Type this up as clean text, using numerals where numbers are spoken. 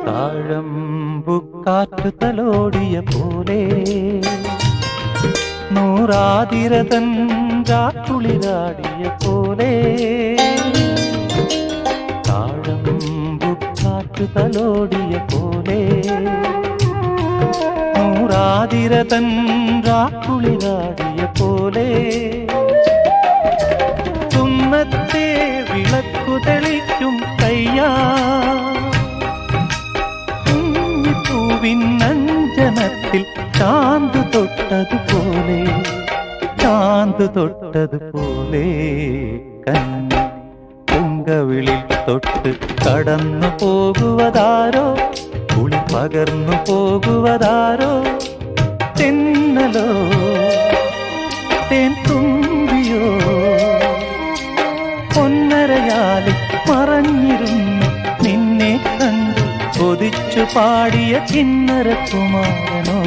താഴമ്പുക്കാറ്റു തലോടിയ പോലെ നൂറാതിരതൻ രാക്കുളിരാടിയ പോലെ താഴമ്പുക്കാറ്റു തലോടിയ പോലെ നൂറാതിരതൻ രാക്കുളിരാടിയ പോലെ തുന്നത്തെ വിളക്കു തെളിക്കും കയ്യാ പൂവിനഞ്ജനത്തിൽ ചാന്ത് തൊട്ടതുപോലെ കന്നി പൊങ്കവിളിൽ തൊട്ട് കടന്നു പോകുവതാരോ കുളി പകർന്നു പോകുവതാരോ തെന്നലോ തേൻ തുമ്പിയോ പൊന്നരയാലിൽ മറഞ്ഞിരുന്നു നിന്നെ കണ്ടു കൊതിച്ചു പാടിയ കിന്നര കുമാരനോ.